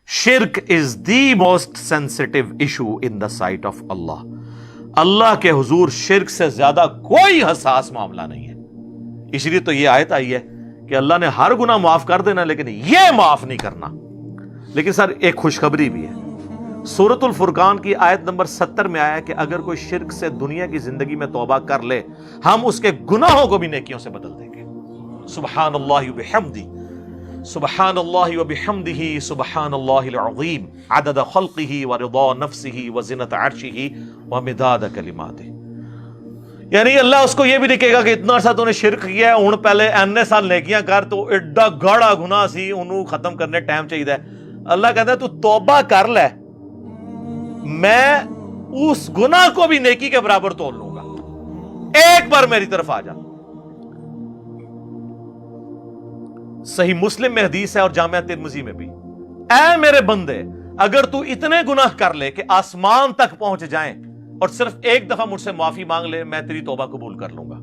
شرک is the most sensitive issue in the sight of Allah. Allah کے حضور شرک سے زیادہ کوئی حساس معاملہ نہیں ہے. اس لیے تو یہ آیت آئی ہے کہ اللہ نے ہر گناہ معاف کر دینا لیکن یہ معاف نہیں کرنا. لیکن سر ایک خوشخبری بھی ہے. سورۃ الفرقان کی آیت نمبر 70 میں آیا کہ اگر کوئی شرک سے دنیا کی زندگی میں توبہ کر لے ہم اس کے گناہوں کو بھی نیکیوں سے بدل دیں گے. سبحان اللہ وبحمدہ سبحان اللہ وبحمدہ سبحان اللہ العظیم عدد خلقہ ورضا نفسہ وزنۃ عرشہ ومداد کلماتہ. یعنی اللہ اس کو یہ بھی نہیں کہے گا کہ اتنا عرصہ تو نے شرک کیا ہے ہن پہلے اینے سال نیکیاں کر تو ایڈا گاڑا گناہ سی انہوں ختم کرنے ٹائم چاہیے. اللہ کہتا ہے تو توبہ کر لے میں اس گناہ کو بھی نیکی کے برابر تول لوں گا. ایک بار میری طرف آ جا. صحیح مسلم میں حدیث ہے اور جامعہ ترمذی میں بھی. اے میرے بندے اگر تو اتنے گناہ کر لے کہ آسمان تک پہنچ جائیں اور صرف ایک دفعہ مجھ سے معافی مانگ لے میں تیری توبہ قبول کر لوں گا.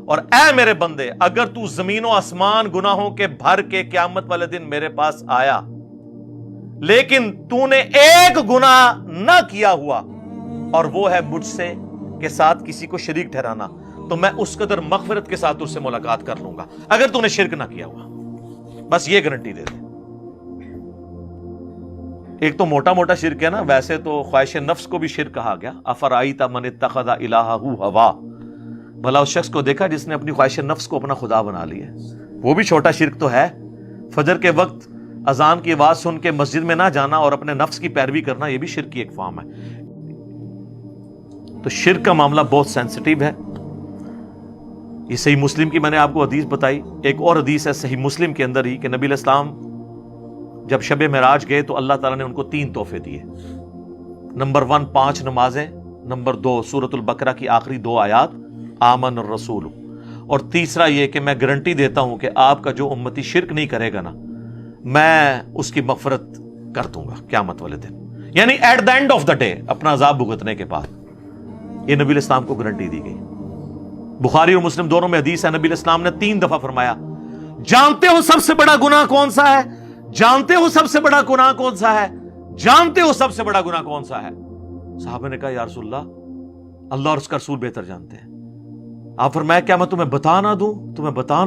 اور اے میرے بندے اگر تو زمین و آسمان گناہوں کے بھر کے قیامت والے دن میرے پاس آیا لیکن تو نے ایک گناہ نہ کیا ہوا اور وہ ہے مجھ سے کے ساتھ کسی کو شریک ٹھہرانا تو میں اس قدر مغفرت کے ساتھ اس سے ملاقات کر لوں گا اگر تو نے شرک نہ کیا ہوا. بس یہ گارنٹی دے دے. ایک تو موٹا موٹا شرک ہے نا. ویسے تو خواہش نفس کو بھی شرک کہا گیا. افرائیت من اتخذ الہہ ہوا. بھلا اس شخص کو دیکھا جس نے اپنی خواہش نفس کو اپنا خدا بنا لیا. وہ بھی چھوٹا شرک تو ہے. فجر کے وقت اذان کی آواز سن کے مسجد میں نہ جانا اور اپنے نفس کی پیروی کرنا یہ بھی شرک کی ایک فارم ہے. تو شرک کا معاملہ بہت سینسٹیو ہے. یہ صحیح مسلم کی میں نے آپ کو حدیث بتائی. ایک اور حدیث ہے صحیح مسلم کے اندر ہی کہ نبی علیہ السلام جب شب معراج گئے تو اللہ تعالیٰ نے ان کو 3 تحفے دیے. نمبر 1 5 نمازیں. نمبر 2 سورۃ البقرہ کی آخری 2 آیات آمن الرسول. اور تیسرا یہ کہ میں گارنٹی دیتا ہوں کہ آپ کا جو امتی شرک نہیں کرے گا نا میں اس کی مغفرت کر دوں گا قیامت والے دن. یعنی at the end of the day اپنا عذاب بھگتنے کے بعد. یہ نبی علیہ السلام کو گارنٹی دی گئی. بخاری اور مسلم دونوں میں حدیث ہے. نبی علیہ السلام نے 3 دفعہ فرمایا جانتے ہو سب سے بڑا گناہ کون سا ہے؟ جانتے ہو سب سے بڑا گناہ کون سا ہے؟ جانتے ہو سب سے بڑا گناہ کون سا ہے؟ صحابہ نے کہا یا رسول اللہ اور اس کا رسول بہتر جانتے ہیں. آپ فرمایا کیا میں تمہیں بتا نہ دوں؟ بتا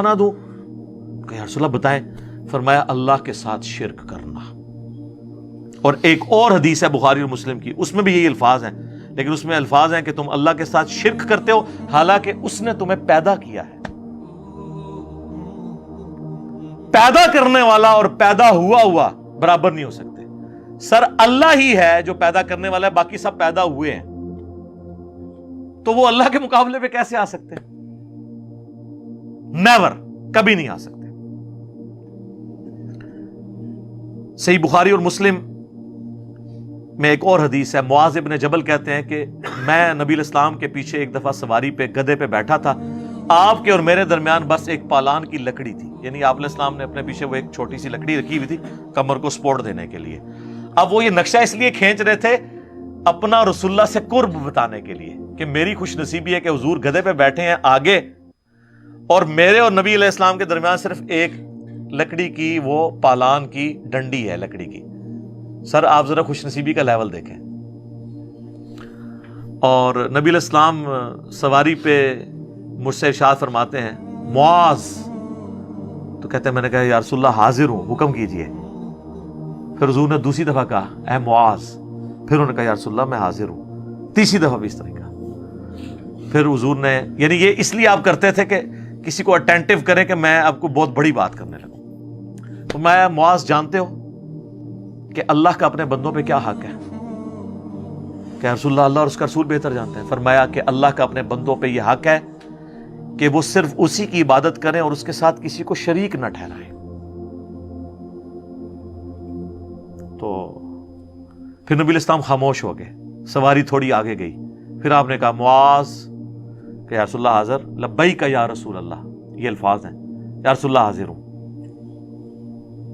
نہ دوں؟ کہ یا رسول اللہ بتائیں. فرمایا اللہ کے ساتھ شرک کرنا. اور ایک اور حدیث ہے بخاری اور مسلم کی اس میں بھی یہی الفاظ ہیں لیکن اس میں الفاظ ہیں کہ تم اللہ کے ساتھ شرک کرتے ہو حالانکہ اس نے تمہیں پیدا کیا ہے. پیدا کرنے والا اور پیدا ہوا برابر نہیں ہو سکتے. سر اللہ ہی ہے جو پیدا کرنے والا ہے باقی سب پیدا ہوئے ہیں تو وہ اللہ کے مقابلے پہ کیسے آ سکتے؟ نیور. کبھی نہیں آ سکتے. صحیح بخاری اور مسلم میں ایک اور حدیث ہے. معاذ ابن جبل کہتے ہیں کہ میں نبی علیہ السلام کے پیچھے ایک دفعہ سواری پہ گدھے پہ بیٹھا تھا. آپ کے اور میرے درمیان بس ایک پالان کی لکڑی تھی. یعنی آپ علیہ السلام نے اپنے پیچھے وہ ایک چھوٹی سی لکڑی رکھی ہوئی تھی کمر کو سپورٹ دینے کے لیے. اب وہ یہ نقشہ اس لیے کھینچ رہے تھے اپنا رسول اللہ سے قرب بتانے کے لیے کہ میری خوش نصیبی ہے کہ حضور گدھے پہ بیٹھے ہیں آگے اور میرے اور نبی علیہ السلام کے درمیان صرف ایک لکڑی کی وہ پالان کی ڈنڈی ہے لکڑی کی. سر آپ ذرا خوش نصیبی کا لیول دیکھیں. اور نبی علیہ السلام سواری پہ مجھ سے ارشاد فرماتے ہیں معاذ. تو کہتے ہیں میں نے کہا یا رسول اللہ حاضر ہوں حکم کیجئے. پھر حضور نے دوسری دفعہ کہا اے معاذ. پھر انہوں نے کہا یا رسول اللہ میں حاضر ہوں. تیسری دفعہ بھی اس طرح کا. پھر حضور نے یعنی یہ اس لیے آپ کرتے تھے کہ کسی کو اٹینٹیو کریں کہ میں آپ کو بہت بڑی بات کرنے لگوں. تو میں معاذ جانتے ہو کہ اللہ کا اپنے بندوں پہ کیا حق ہے؟ کہ رسول اللہ اور اس کا رسول بہتر جانتے ہیں. فرمایا کہ اللہ کا اپنے بندوں پہ یہ حق ہے کہ وہ صرف اسی کی عبادت کریں اور اس کے ساتھ کسی کو شریک نہ ٹھہرائیں. تو پھر نبی علیہ السلام خاموش ہو گئے. سواری تھوڑی آگے گئی. پھر آپ نے کہا معاذ کہ یا رسول اللہ حاضر. لبیک یا رسول اللہ. یہ الفاظ ہیں یا رسول اللہ حاضر ہوں.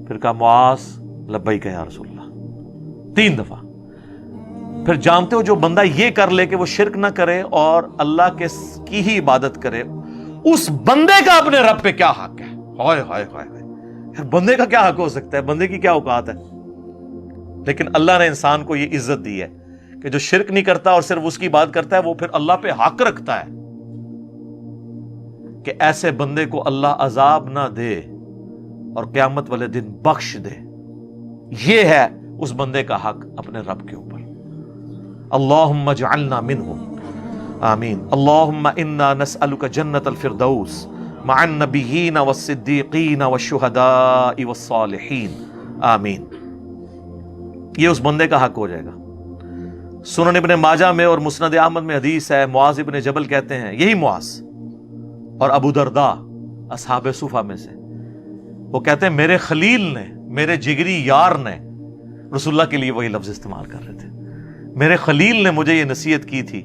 پھر کہا معاذ لبیک یا رسول اللہ. 3 دفعہ. پھر جانتے ہو جو بندہ یہ کر لے کہ وہ شرک نہ کرے اور اللہ کی ہی عبادت کرے اس بندے کا اپنے رب پہ کیا حق ہے؟ ہائے ہائے ہائے. پھر بندے کا کیا حق ہو سکتا ہے؟ بندے کی کیا اوقات ہے؟ لیکن اللہ نے انسان کو یہ عزت دی ہے کہ جو شرک نہیں کرتا اور صرف اس کی بات کرتا ہے، وہ پھر اللہ پہ حق رکھتا ہے کہ ایسے بندے کو اللہ عذاب نہ دے اور قیامت والے دن بخش دے۔ یہ ہے اس بندے کا حق اپنے رب کے اوپر۔ اللہم اجعلنا منہم، آمین۔ اللہم انا نسألک جنت الفردوس مع النبیین والصدیقین والشہداء والصالحین، آمین۔ یہ اس بندے کا حق ہو جائے گا۔ سنن ابن ماجہ میں اور مسند احمد میں حدیث ہے، معاذ ابن جبل کہتے ہیں، یہی معاذ اور ابو درداء اصحاب صفہ میں سے، وہ کہتے ہیں میرے خلیل نے، میرے جگری یار نے، رسول اللہ کے لیے وہی لفظ استعمال کر رہے تھے، میرے خلیل نے مجھے یہ نصیحت کی تھی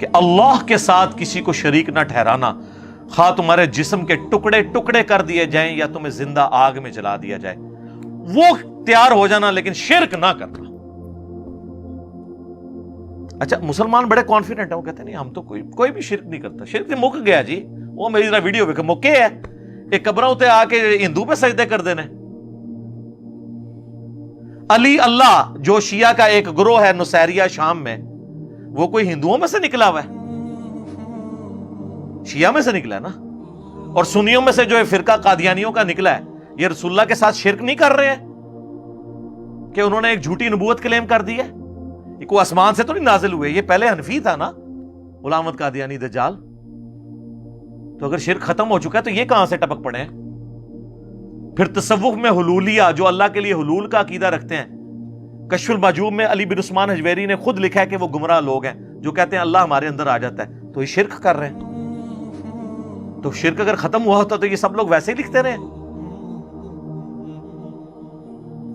کہ اللہ کے ساتھ کسی کو شریک نہ ٹھہرانا، خواہ تمہارے جسم کے ٹکڑے ٹکڑے کر دیے جائیں یا تمہیں زندہ آگ میں جلا دیا جائے، وہ تیار ہو جانا لیکن شرک نہ کرنا۔ اچھا، مسلمان بڑے کانفیڈنٹ ہیں، وہ کہتے ہیں نہیں ہم تو کوئی بھی شرک نہیں کرتا، شرک مک گیا جی، وہ میری طرح ویڈیو پہ مکے ہے، ایک قبروں تے آ کے ہندو پہ سجدے کر دینے۔ علی اللہ جو شیعہ کا ایک گروہ ہے نصیریہ شام میں، وہ کوئی ہندوؤں میں سے نکلا ہوا ہے؟ شیعہ میں سے نکلا ہے نا۔ اور سنیوں میں سے جو فرقہ قادیانیوں کا نکلا ہے، یہ رسول اللہ کے ساتھ شرک نہیں کر رہے ہیں کہ انہوں نے ایک جھوٹی نبوت کلیم کر دی ہے؟ یہ کوئی آسمان سے تو نہیں نازل ہوئے، یہ پہلے حنفی تھا نا غلام احمد قادیانی دجال۔ تو اگر شرک ختم ہو چکا ہے تو یہ کہاں سے ٹپک پڑے ہیں؟ پھر تصوف میں حلولیہ، جو اللہ کے لیے حلول کا عقیدہ رکھتے ہیں، کشف المحجوب میں علی بن عثمان حجویری نے خود لکھا ہے کہ وہ گمراہ لوگ ہیں جو کہتے ہیں اللہ ہمارے اندر آ جاتا ہے، تو یہ شرک کر رہے ہیں۔ تو شرک اگر ختم ہوا ہوتا تو یہ سب لوگ ویسے ہی لکھتے رہے۔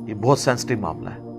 یہ بہت سینسٹیو معاملہ ہے۔